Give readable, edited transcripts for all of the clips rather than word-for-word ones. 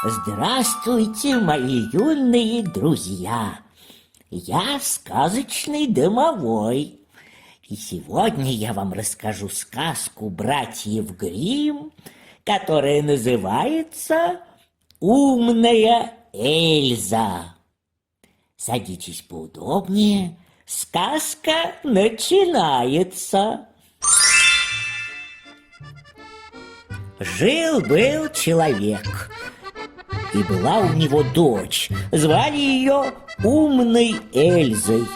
Здравствуйте, мои юные друзья! Я сказочный домовой. И сегодня я вам расскажу сказку братьев Гримм, которая называется «Умная Эльза». Садитесь поудобнее, сказка начинается. Жил-был человек, и была у него дочь. Звали ее Умной Эльзой.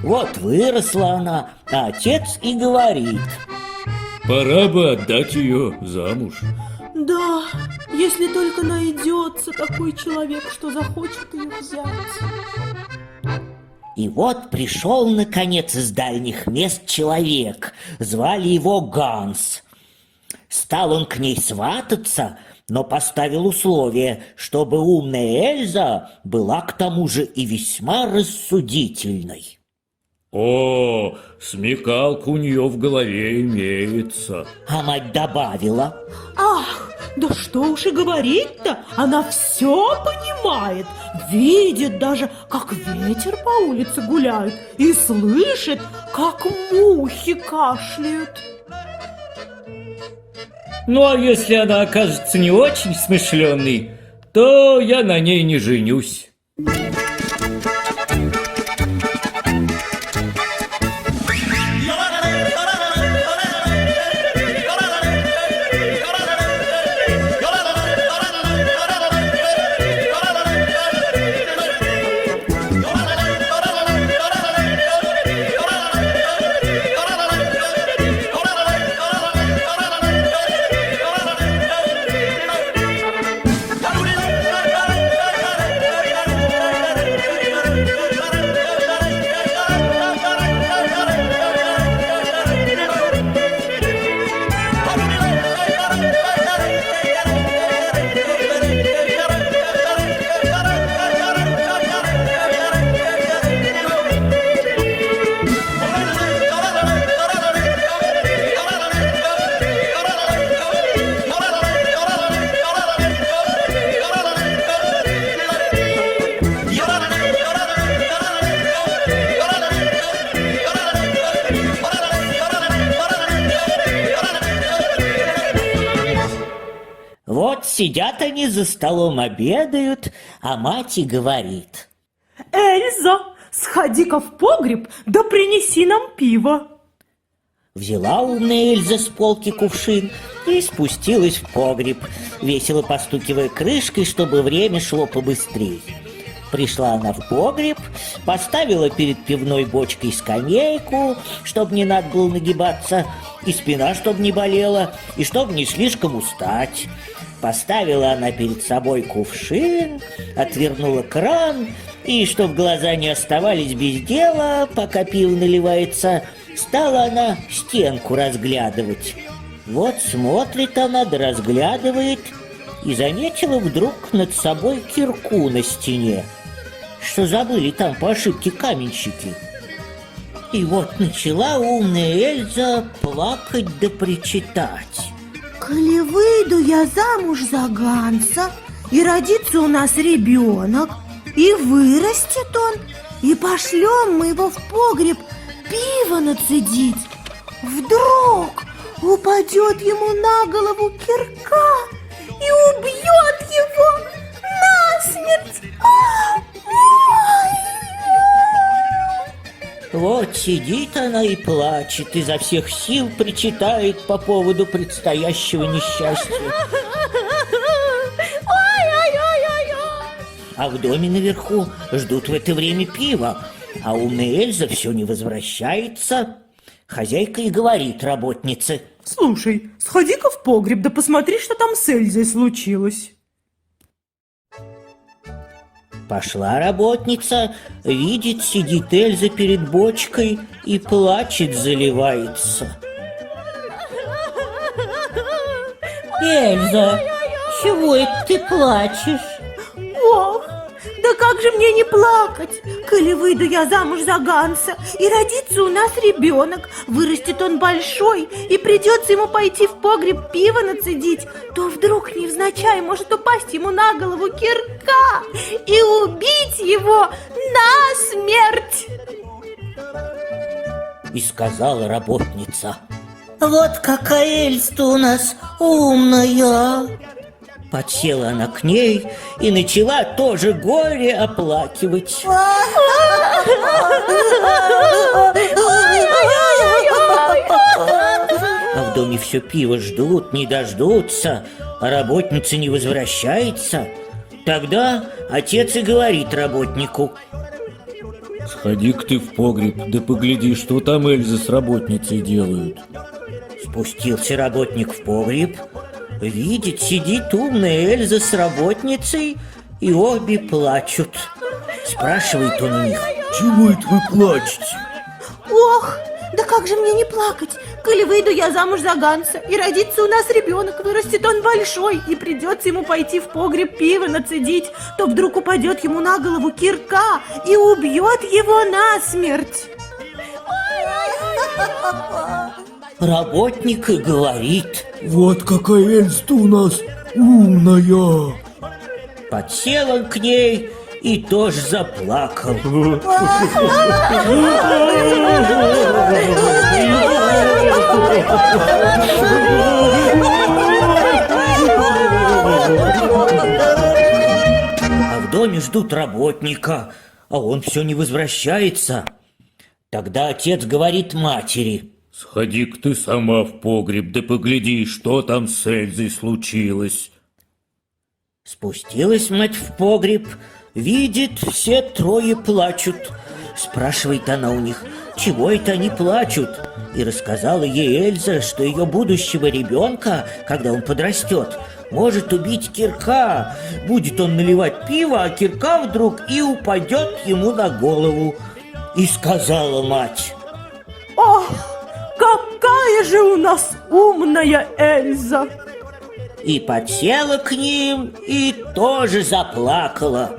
Вот выросла она, а отец и говорит: пора бы отдать ее замуж. Да, если только найдется такой человек, что захочет ее взять. И вот пришел, наконец, из дальних мест человек. Звали его Ганс. Стал он к ней свататься, но поставил условие, чтобы умная Эльза была к тому же и весьма рассудительной. О, смекалка у нее в голове имеется. А мать добавила: Ах, да что уж и говорить-то, она все понимает. Видит даже, как ветер по улице гуляет, и слышит, как мухи кашляют. Ну, а если она окажется не очень смышленой, то я на ней не женюсь. Вот сидят они за столом, обедают, а мать и говорит: Эльза, сходи-ка в погреб, да принеси нам пиво. Взяла умная Эльза с полки кувшин и спустилась в погреб, весело постукивая крышкой, чтобы время шло побыстрее. Пришла она в погреб, поставила перед пивной бочкой скамейку, чтобы не надо было нагибаться, и спина, чтобы не болела, и чтобы не слишком устать. Поставила она перед собой кувшин, отвернула кран, и, чтоб глаза не оставались без дела, пока пиво наливается, стала она стенку разглядывать. Вот смотрит она да разглядывает, и заметила вдруг над собой кирку на стене, что забыли там по ошибке каменщики. И вот начала умная Эльза плакать да причитать. Коли выйду я замуж за Ганса, и родится у нас ребенок, и вырастет он, и пошлем мы его в погреб пиво нацедить, вдруг упадет ему на голову кирка и убьет его насмерть. Вот сидит она и плачет, изо всех сил причитает по поводу предстоящего несчастья. А в доме наверху ждут в это время пива, а умная Эльза все не возвращается. Хозяйка и говорит работнице: Слушай, сходи-ка в погреб, да посмотри, что там с Эльзой случилось. Пошла работница, видит, сидит Эльза перед бочкой и плачет, заливается. Эльза, чего это ты плачешь? Ох, Да как же мне не плакать? Коли выйду я замуж за Ганса, и родится у нас ребенок, вырастет он большой, и придется ему пойти в погреб пива нацедить, то вдруг невзначай может упасть ему на голову кирка и убить его насмерть. И сказала работница: Вот какая Эльза у нас умная. подсела она к ней и начала тоже горе оплакивать. А в доме все пиво ждут, не дождутся, а работница не возвращается. Тогда отец и говорит работнику: Сходи-ка ты в погреб, да погляди, что там Эльза с работницей делают. спустился работник в погреб, видит, сидит умная Эльза с работницей, и обе плачут. Спрашивает он у них: Чего это вы плачете? Ох, да как же мне не плакать, коли выйду я замуж за Ганса, и родится у нас ребенок, вырастет он большой, и придется ему пойти в погреб пива нацедить, то вдруг упадет ему на голову кирка и убьет его насмерть. Работник и говорит: Вот какая Эльза у нас умная. подсел он к ней и тоже заплакал. А в доме ждут работника, а он все не возвращается. Тогда отец говорит матери: Сходи-ка ты сама в погреб, да погляди, что там с Эльзой случилось. спустилась мать в погреб, видит, все трое плачут. Спрашивает она у них: чего это они плачут? И рассказала ей Эльза, что ее будущего ребенка, когда он подрастет, может убить кирка. Будет он наливать пиво, а кирка вдруг и упадет ему на голову. И сказала мать: Ох, какая же у нас умная Эльза! и подсела к ним, и тоже заплакала.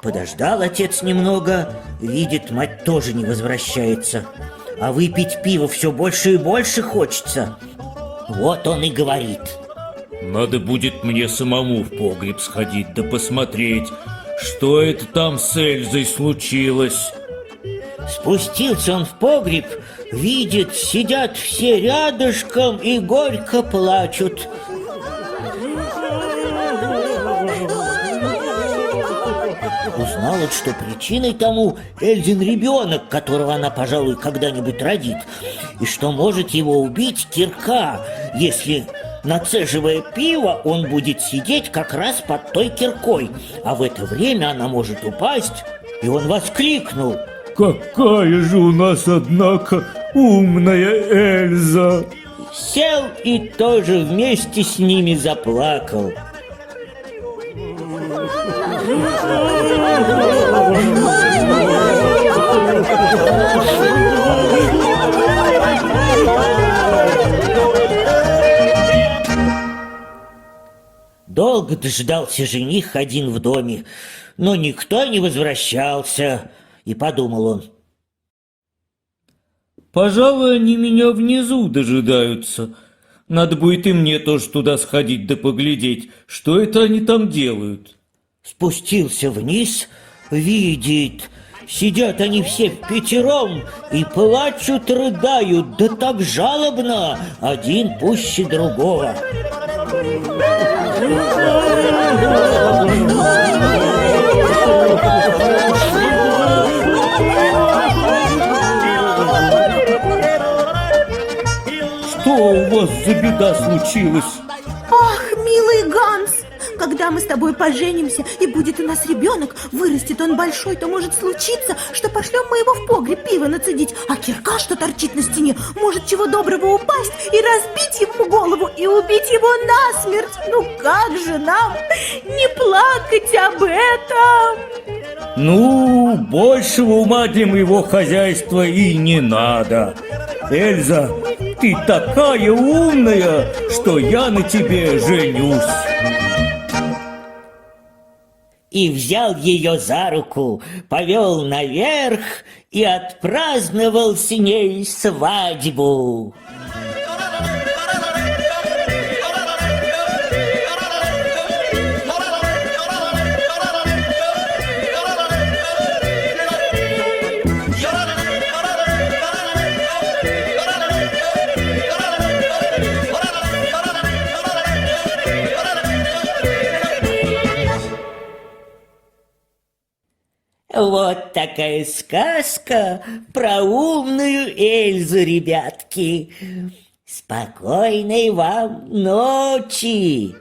Подождал отец немного, видит, мать тоже не возвращается, а выпить пиво все больше и больше хочется. Вот он и говорит: Надо будет мне самому в погреб сходить, да посмотреть, что это там с Эльзой случилось. спустился он в погреб, видит, сидят все рядышком и горько плачут. Узнал он, что причиной тому Эльзин ребенок, которого она, пожалуй, когда-нибудь родит, и что может его убить кирка, если, нацеживая пиво, он будет сидеть как раз под той киркой, а в это время она может упасть. И он воскликнул: Какая же у нас, однако, умная Эльза! сел и тоже вместе с ними заплакал. Долго дождался жених один в доме, но никто не возвращался, и подумал он: Пожалуй, они меня внизу дожидаются. Надо будет и мне тоже туда сходить да поглядеть, что это они там делают. спустился вниз, видит, сидят они все впятером и плачут, рыдают, да так жалобно, один пуще другого. Что у вас за беда случилась? Ах, милый Ганс, когда мы с тобой поженимся и будет у нас ребенок, вырастет он большой, то может случиться, что пошлем мы его в погреб пиво нацедить, а кирка, что торчит на стене, может чего доброго упасть и разбить ему голову и убить его насмерть. Ну как же нам не плакать об этом? Ну, большего ума для моего хозяйства и не надо. Эльза, ты такая умная, что я на тебе женюсь. И взял ее за руку, повел наверх и отпраздновал с ней свадьбу. Вот такая сказка про умную Эльзу, ребятки. Спокойной вам ночи!